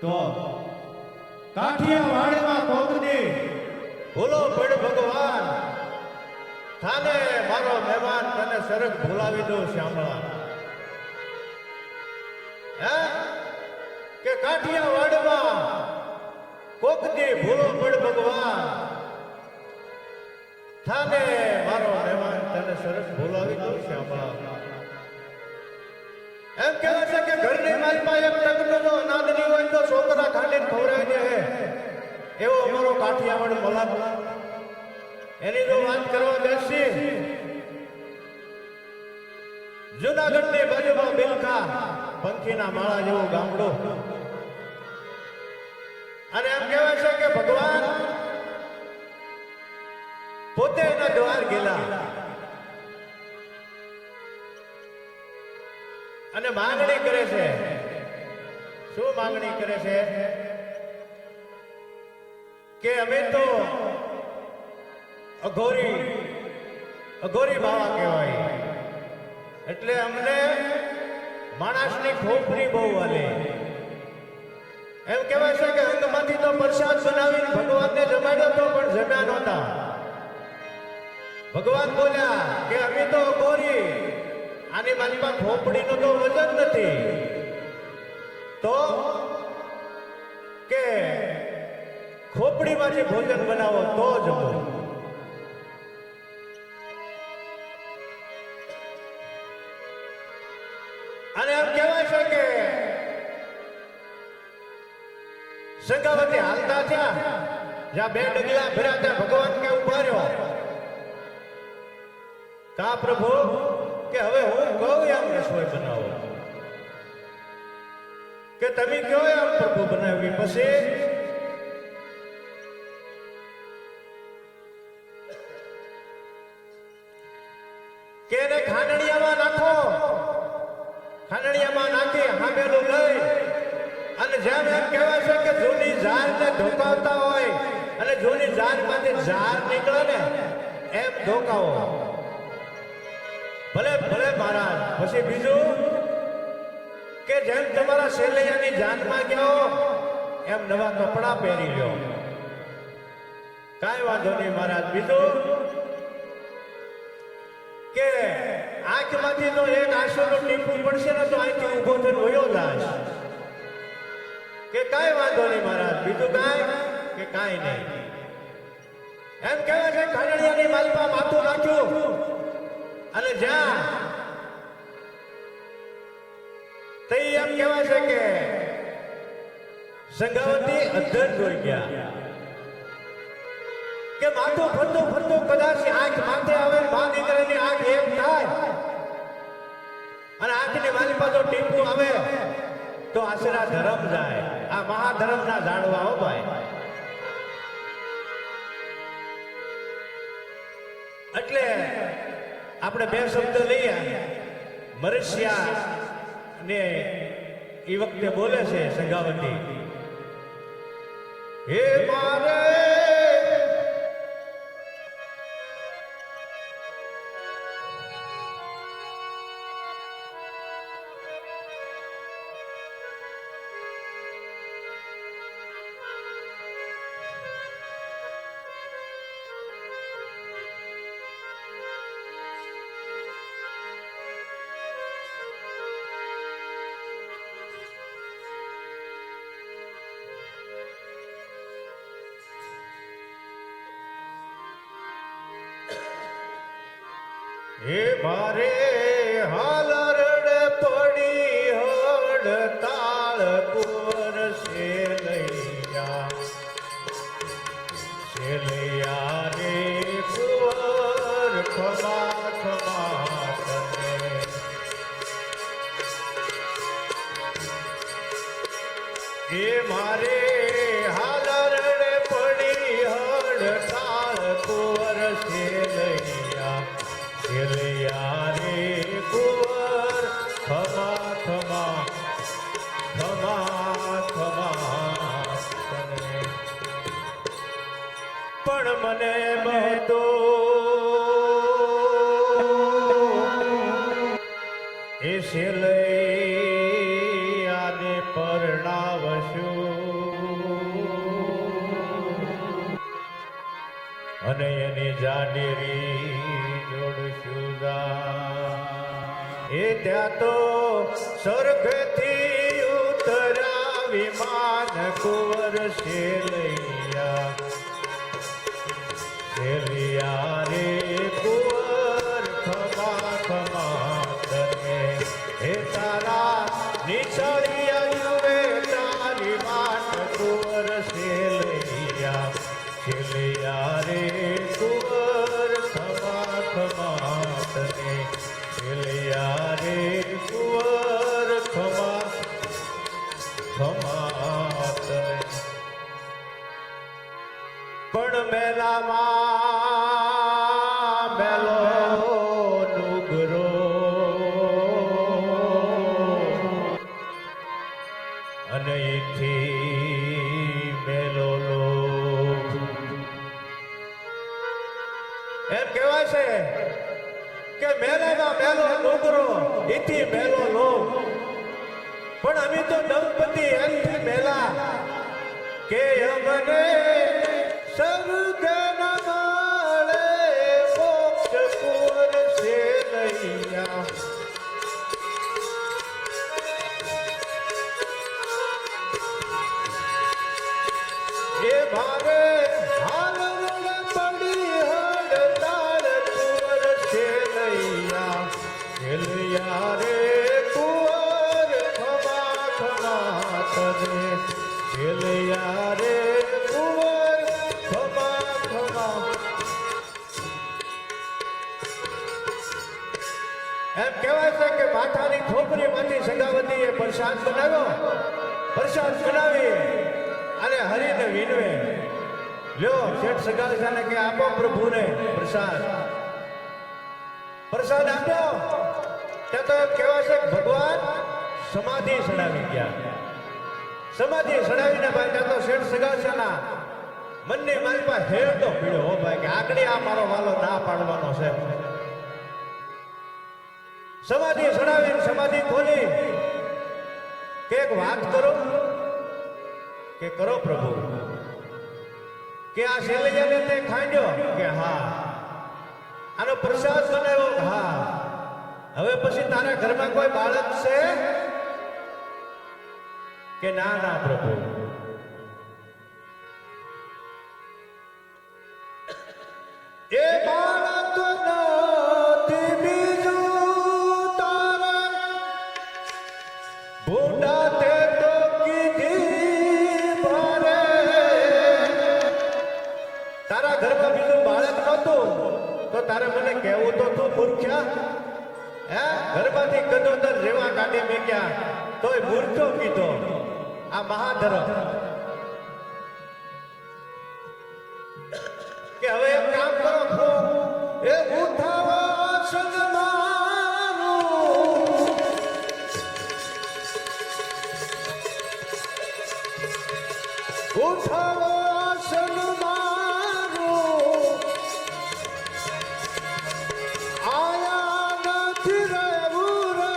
તો કાઠિયાવાડમાં કોકની ભૂલો પડ ભગવાન થાને મારો મહેમાન તને સરગ ભૂલાવી દઉં શ્યામળા હે કે કાઠિયાવાડમાં કોકની ભૂલો પડ ભગવાન થાને મારો મહેમાન તને સરસ ભૂલાવી દઉં શ્યામળા એમ કહેવાય છે કે ઘરની માલમાં એક ટકનો અનાજ નહીં હોય તો છોકરા ખાંડીને ખવડાવી દે એવો અમારો કાઠિયાવાડ મલાક એની જો વાત કરવા બેસી જુનાગઢની બાજુમાં બિલખા પંખીના માળા જેવું ગામડું અને એમ કહેવાય છે કે ભગવાન પોતે એના દ્વાર ગયેલા અને માંગણી કરે છે શું માંગણી કરે છે કે અમે તો અઘોરી બાવા કહેવાય એટલે અમને માણસની ખોપરી બહુ વાલે એમ કહેવાય છે કે અંગમાંથી તો પ્રસાદ બનાવીને ભગવાનને જમાડ્યો તો પણ જમ્યા નહોતા ભગવાન બોલ્યા કે અમે તો અઘોરી આની માલિમાં ખોપડીનું તો વજન નથી તો કે ખોપડીમાંથી ભોજન બનાવો તો જમો અને એમ કહેવાય છે કે સંગાવતી હાલતા થયા જ્યાં બે ડગલા ભર્યા ત્યાં ભગવાન કે ઉભા રહ્યો કા પ્રભુ કે હવે હું કહું એમ રસોઈ બનાવો કે તમે કહો એમ પ્રભુ બનાવી પછી કે એને ખાંડણીયામાં નાખો ખાંડણીયામાં નાખી હામેલું લઈ અને જેમ એમ કહેવાય છે કે જૂની ઝાડને ધોકાવતા હોય અને જૂની ઝાડમાંથી ઝાડ નીકળે ને એમ ધોકાવો ભલે ભલે મહારાજ પછી બીજું કે જેમ તમારા શેલૈયાની જાનમાં ગયો એમ નવા કપડા પહેરી લ્યો કાંઈ વાંધો નહીં મહારાજ બીજું કે આંખમાંથી તો એક આંસુનું ટીપું પડશે ને તો અહીંથી ઊભો થઈને વયો જાય કે કાંઈ વાંધો નહીં મહારાજ બીજું કાંઈ કે કાંઈ નહીં એમ કહેવાય છે ખાંડણીયાની માલમાં માથું નાખ્યું અને જ્યાં તે એમ કહેવાય છે કે સંગાવતી અધર જોઈ ગયા કે માથું ફરતું ફરતું કદાચ આંખ માથે આવે બહાર નીકળેલી આંખ એમ થાય અને આંખની માલી પાછો ટીપું આવે તો આશરા ધર્મ જાય આ મહાધર્મના જાણવા હો ભાઈ એટલે આપણે બે શબ્દ લઈએ મરસિયા ને એ વખતે બોલે છે સંગાવતી હે મારે હે મારે હાલરડ પડી હડતાળ કુંવર શેલૈયા રે કુંવર ખમા ખમા તને હે મારે હાલરડ પડી હડતાળ કુંવર શેલૈયા રે કુંવર ખમા ખમા ખમા ખમા પણ મને બહતો એ શેલૈયાને પરણાવશું અને એની જાડેરી જોડશું એ ત્યાં તો સ્વર્ગથી ઉતર્યા વિમાન કુંવર શેલિયા રે કુંવર ખમા ખમા તને હે તારા નિસળિયા યુવે તારી માન કુંવર શેલિયા રે કુંવર ખમા ખમા તને શેલિયા રે કુંવર ખમા ખમા તને પણ મેલામાં મેલો નુગરો અને એથી મેલો એમ કહેવાય છે કે મેલામાં મેલો નુગરો એથી મેલો લોભ પણ અમે તો દંપતિ એમથી મેલા કે અમને સ્વર્ગ ન મળે મોક્ષ કુંવર શેલૈયા એ મારે હાલ પડી હડતાળ કુંવર શેલૈયા રે કુંવર ખમા ખમા તને શેલૈયા રે એમ કહેવાય છે કે માથાની ખોપરીમાંથી સગાવતીએ પ્રસાદ બનાવ્યો પ્રસાદ બનાવી અને હરીને વિનવે લ્યો શેઠ સગાવસાને કે આપો પ્રભુને પ્રસાદ આપ્યો ત્યાં તો એમ કહેવાય છે કે ભગવાન સમાધિ સડાવી ગયા સમાધિ સડાવીને ભાઈ ત્યાં તો શેઠ સગાવસાના મનની મારી પાસે હેર તો પીડ્યો હો ભાઈ કે આગળ આ મારો વાલો ના પાડવાનો છે સમાધિ સડાવીને સમાધિ ખોલી કે એક વાત કરો કે કરો પ્રભુ કે આ શેલૈયાને તે ખાંડ્યો કે હા આનો પ્રસાદ બનાવ્યો હા હવે પછી તારા ઘરમાં કોઈ બાળક છે કે ના ના પ્રભુ એ બાળક નથી બીજું તારા ભૂંડા તે તો કીધી ભરે તારા ઘરમાં બીજું બાળક નહોતું તો તારે મને કહેવું તો તું મૂર્ખ્યા હે ઘરમાંથી કદોદર રેવા કાઢી મેક્યા તોય મૂર્ખો કીધો આ મહાધર્મ કે હવે એક કામ કરો એ ઉઠાવો સન્માનું ઉઠાવો સન્માનું આયા નથી રહેવું રે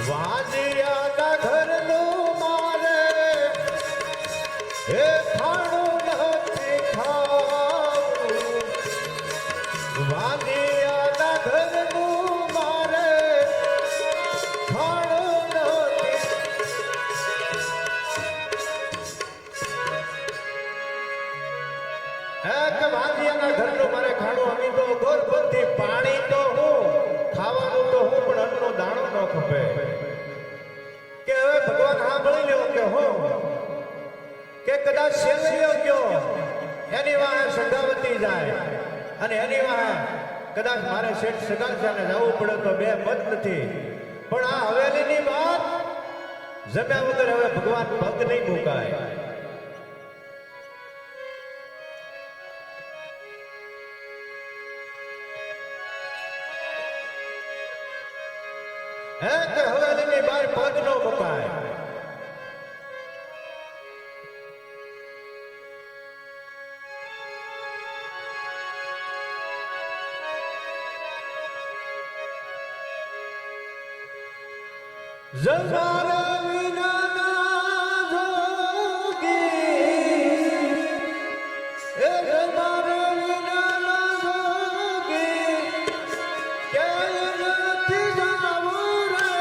વાજિયાના ઘરનું મારે હે ખાણું નથી ખાવું વાજિયાના ઘરનું મારે ખાણું નથી હે કે વાજિયાના ઘરનું મારે ખાણું અમે તો ગોરબંધી પાણી તો હું ખાવાનું તો હું પણ અન્નનો દાણો ન ખપે કે હવે ભગવાન સાંભળી લ્યો કે હું કે કદાચ શેલૈયો ગયો એની વાહે સગાવતી જાય અને એની વાહે કદાચ મારે શેઠ સગાવસાને જવું પડે તો બે મત નથી પણ આ હવેલીની વાત જમ્યા વગર હવે ભગવાન પગ નહીં મુકાય હે કે હવેલીની બહાર પગ ન મુકાય જમારા વિનાના જોગી, એ જમારા વિનાના જોગી, ક્યાંય નથી જાવું રે.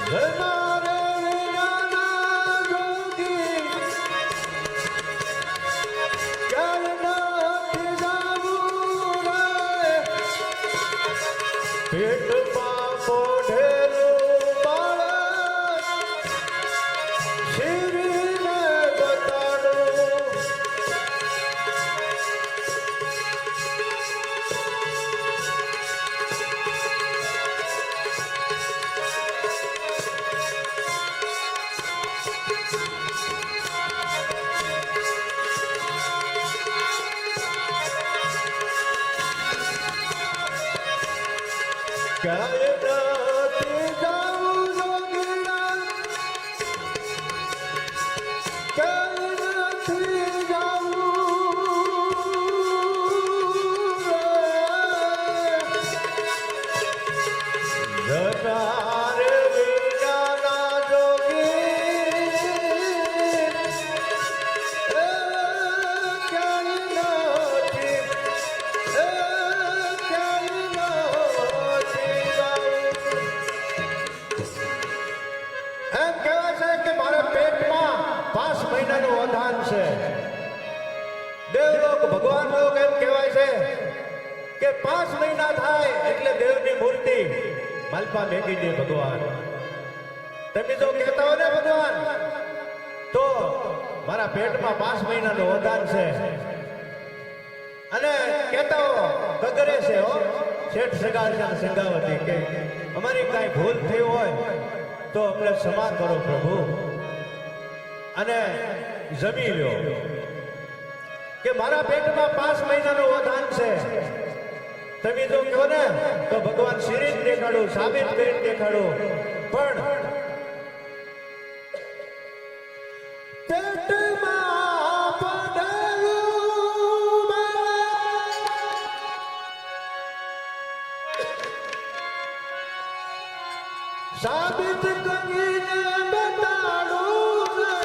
જમારા વિનાના જોગી, પેટમાં પોઢેલું બાળક શિરીને બતાડું. ક્યાંય નથી જાવું જોગીડા, ક્યાંય નથી જાવું રે. જટારે વિનાના જોગી, ક્યાંય નથી, ક્યાંય એમ કહેવાય છે કે મારા પેટમાં 5 મહિનાનું વધાન છે. દેવલોક ભગવાન લોક એમ કહેવાય છે કે 5 મહિના થાય એટલે દેવની મૂર્તિ માલપા મેકી દે ભગવાન. તમે જો કહેતા હો ને ભગવાન, તો મારા પેટમાં 5 મહિનાનું વધાન છે અને કહેતા હો ગગરે છે હો શેઠ સગાવતી સંગાવતી કે અમારી કાંઈ ભૂલ થઈ હોય તો અમને ક્ષમા કરો પ્રભુ અને જમી લ્યો. કે મારા પેટમાં 5 મહિનાનું વધાન છે. તમે જો કહો ને તો ભગવાન શરીર દેખાડું, સાબિત કરીને દેખાડું, પણ પેટમાં પડેલું સાબિત કરીને બતાડું રે.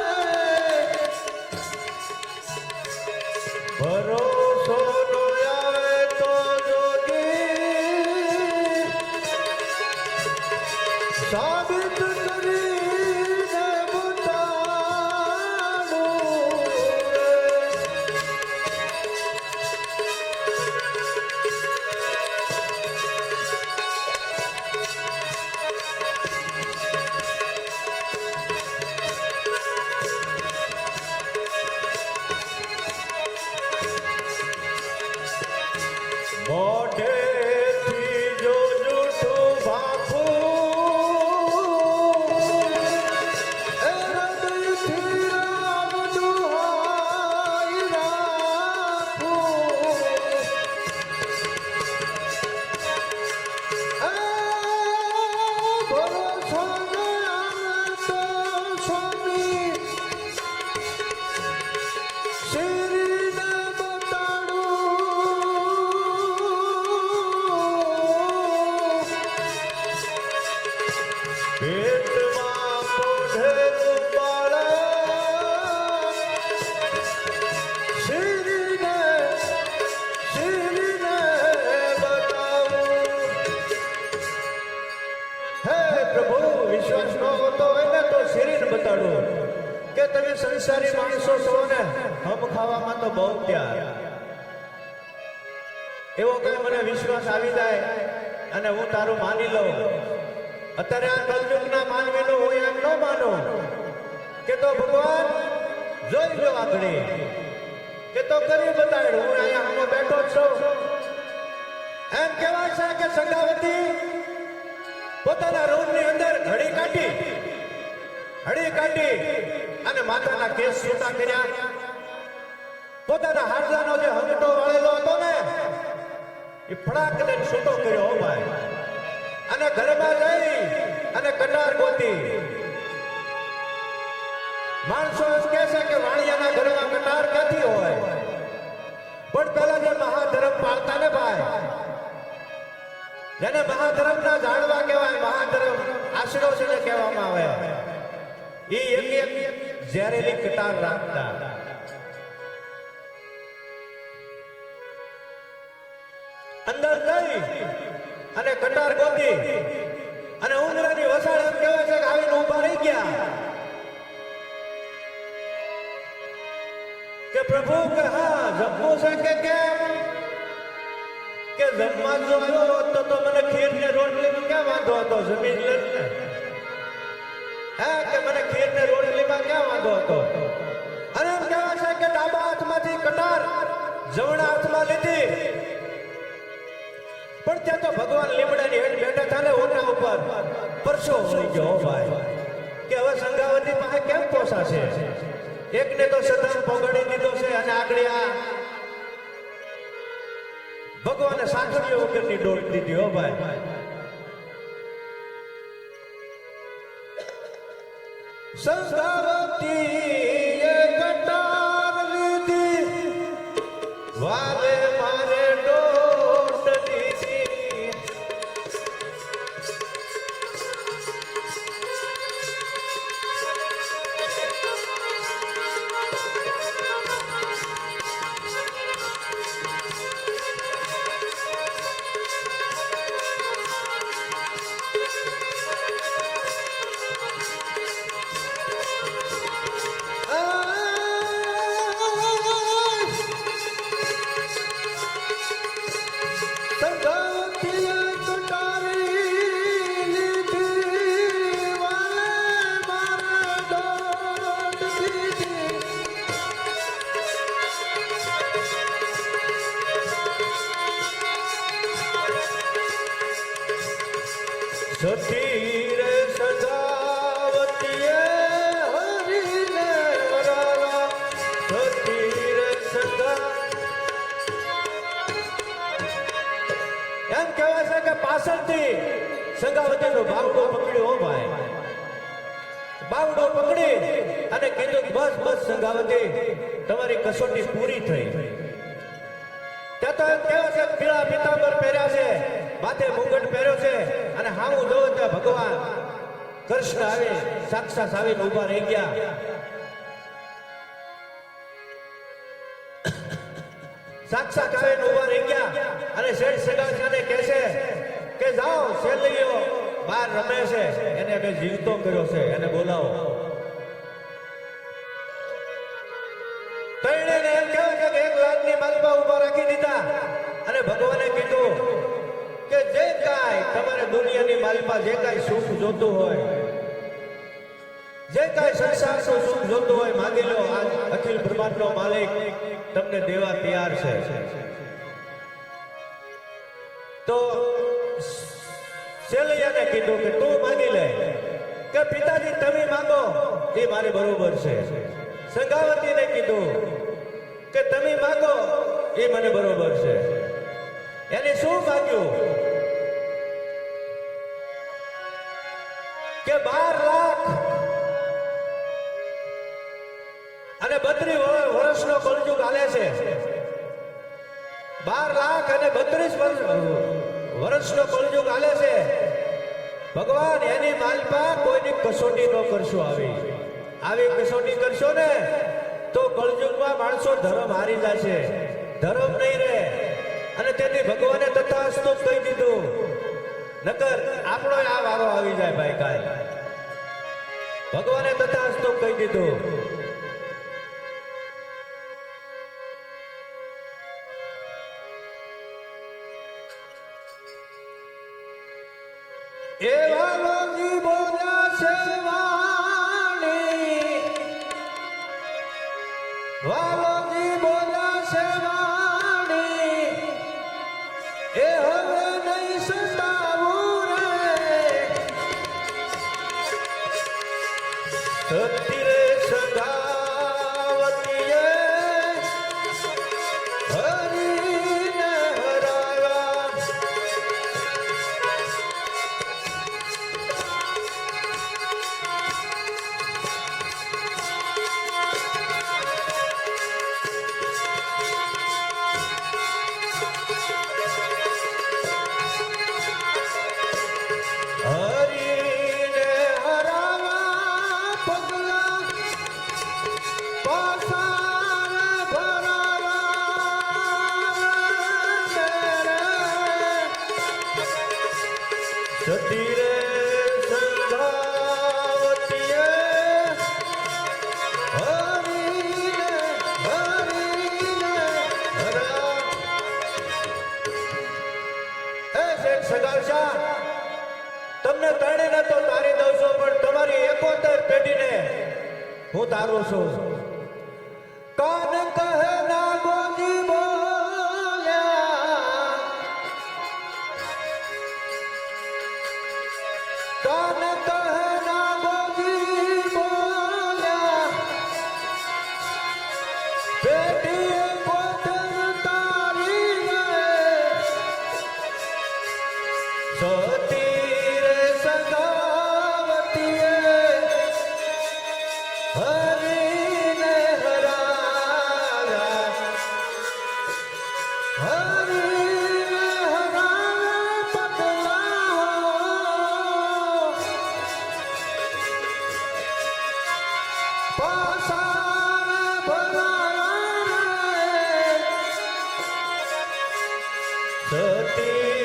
ભરોસો નો આવે તો જોગી, સાબિત કરીને બતાડું રે. મોઢેથી જો જૂઠું ભાખું, એ હૃદયથી રામ દુહાઈ રાખું. ભરોસો ન આવે તો સ્વામી શરીરને પેટમાં પોઢેલું બાળક શરીરને બતાવું. હે પ્રભુ, વિશ્વાસ ન હોતો હોય ને તો શરીર બતાડું કે તમે સંસારી માણસો છો ને, હમ ખાવામાં તો બહુ ત્યાર. એવો કઈ મને વિશ્વાસ આવી જાય અને હું તારું માની લઉં. અત્યારે આ કલયુગના માનવીનો હું એમ ન માનું કે તો ભગવાન જોઈ લો આગળ કે તો કરી બતાવ્યું, હું અહીંયા હું બેઠો જ છું. એમ કહેવાય છે કે સંગાવતી પોતાના રૂમની અંદર ઘડી કાઢી અને માથાના કેસ છૂટા કર્યા. પોતાના હાડલાનો જે હંગટો વાળેલો હતો ને એ ફડાક દઈને છૂટો કર્યો. હો ભાઈ, અને ઘરમાં જઈ અને કટાર ગોતી. માણસો કહે છે કે વાણિયાના ઘરમાં કટાર જેને મહાધર્મના ઝાડવા કહેવાય, મહાધર્મ આશરો છે કહેવામાં આવે. એ એક ઝેરેલી કટાર રાખતા. અંદર જઈ અને કટાર ગોતી અને ઉંદરાની વસાળ એમ કહેવાય છે કે આવીને ઉભા રહી ગયા કે પ્રભુ કે હા જમવું છે કે કેમ? કે જમવા જો આવ્યો હોત તો મને ખીર ને રોટલીમાં ક્યાં વાંધો હતો? જમીન લે ને. હા કે મને ખીર ને રોટલીમાં ક્યાં વાંધો હતો? અને એમ કહેવાય છે કે ડાબા હાથમાંથી કટાર જમણા હાથમાં લીધી. પણ ત્યાં તો ભગવાન લીમડાની હેઠ બેઠા હતા ને ઓટા ઉપર પરસો વળી ગયો ભાઈ કે હવે સંગાવતી પાસે કેમ પોસાશે? એકને તો સદન પગડી દીધો છે અને આગળ આ ભગવાને સાખરીઓ વગરની દોડ દીધી. હો ભાઈ સંગાવતી એ કટાર લીધી વાલે મારે દોડ દીધી. સતી રે સજાવતીએ હરીને વરાવા. સતી રે સજા એમ કહેવાય છે કે પાછળથી સંગાવતીનો બાવડો પકડ્યો. હો ભાઈ બાવડો પકડી અને કીધું બસ બસ સંગાવતી તમારી કસોટી પૂરી થઈ. ત્યાં તો એમ કહેવાય છે પીળા પીતાંબર પહેર્યા છે, માથે મુગટ પહેર્યો છે અને હાવું જોવો ત્યાં ભગવાન કૃષ્ણ આવે સાક્ષાત આવીને ઉભા રહી ગયા. સાક્ષાત આવીને ઉભા રહી ગયા અને શેઠ સગાસાને કહે છે કે જાઓ શેલીઓ બહાર રમે છે, એને અમે જીવતો કર્યો છે, એને બોલાવો. તૈણેને એમ કહેવાય કે 1 લાખની માલપા ઉભા રાખી દીધા અને ભગવાને કીધું કે જે કાંઈ તમારે દુનિયાની માલપા જે કાંઈ સુખ જોતું હોય, જે કાંઈ સંસારનું સુખ જોતું હોય માંગી લો. આજ અખિલ બ્રહ્માંડનો માલિક તમને દેવા તૈયાર છે. તો શેલૈયાને કીધું કે તું માંગી લે. કે પિતાજી તમે માંગો એ મારે બરોબર છે. સંગાવતીને કીધું કે તમે માંગો એ મને બરોબર છે. એને શું માંગ્યું કે 12 લાખ અને 32 વર્ષનો કળયુગ હાલે છે. 12 લાખ અને 32 વર્ષનો કળયુગ હાલે છે. ભગવાન એની માલપા કોઈની કસોટી ન કરશો. આવી કસોટી કરશો ને તો કળયુગમાં માણસો ધર્મ હારી જશે, ધર્મ નહીં રહે. અને તેથી ભગવાને તથાસ્તુ કહી દીધું. નકર આપણો આ વારો આવી જાય ભાઈ. કાંઈ ભગવાને તથાસ્તુ કહી દીધું. એ વાલોજી બોલ્યા છે વાણી, વાલોજી બોલ્યા છે વાણી, એ હવે નહીં સતાવું રે. સતી રે સંગાવતીએ હરીને હરાવ્યા. પાસાર ભરાયા સતી રે સંધાવતીએ હરીને હરા એ શેઠ સગાવશા તમને ત્રણેયને તો તારી દઉં છું પણ તમારી 71 પેઢીને હું તારું છું કાન કહે ના ગોજી બોલ્યા કાન કહે ના ગોજી બોલ્યા પેઢીએ ગોતર તારી રે સતી રે સગાવતીએ હરીને હરાયા હરીને હરાયા પગલા પાસાર ભરાયા સતી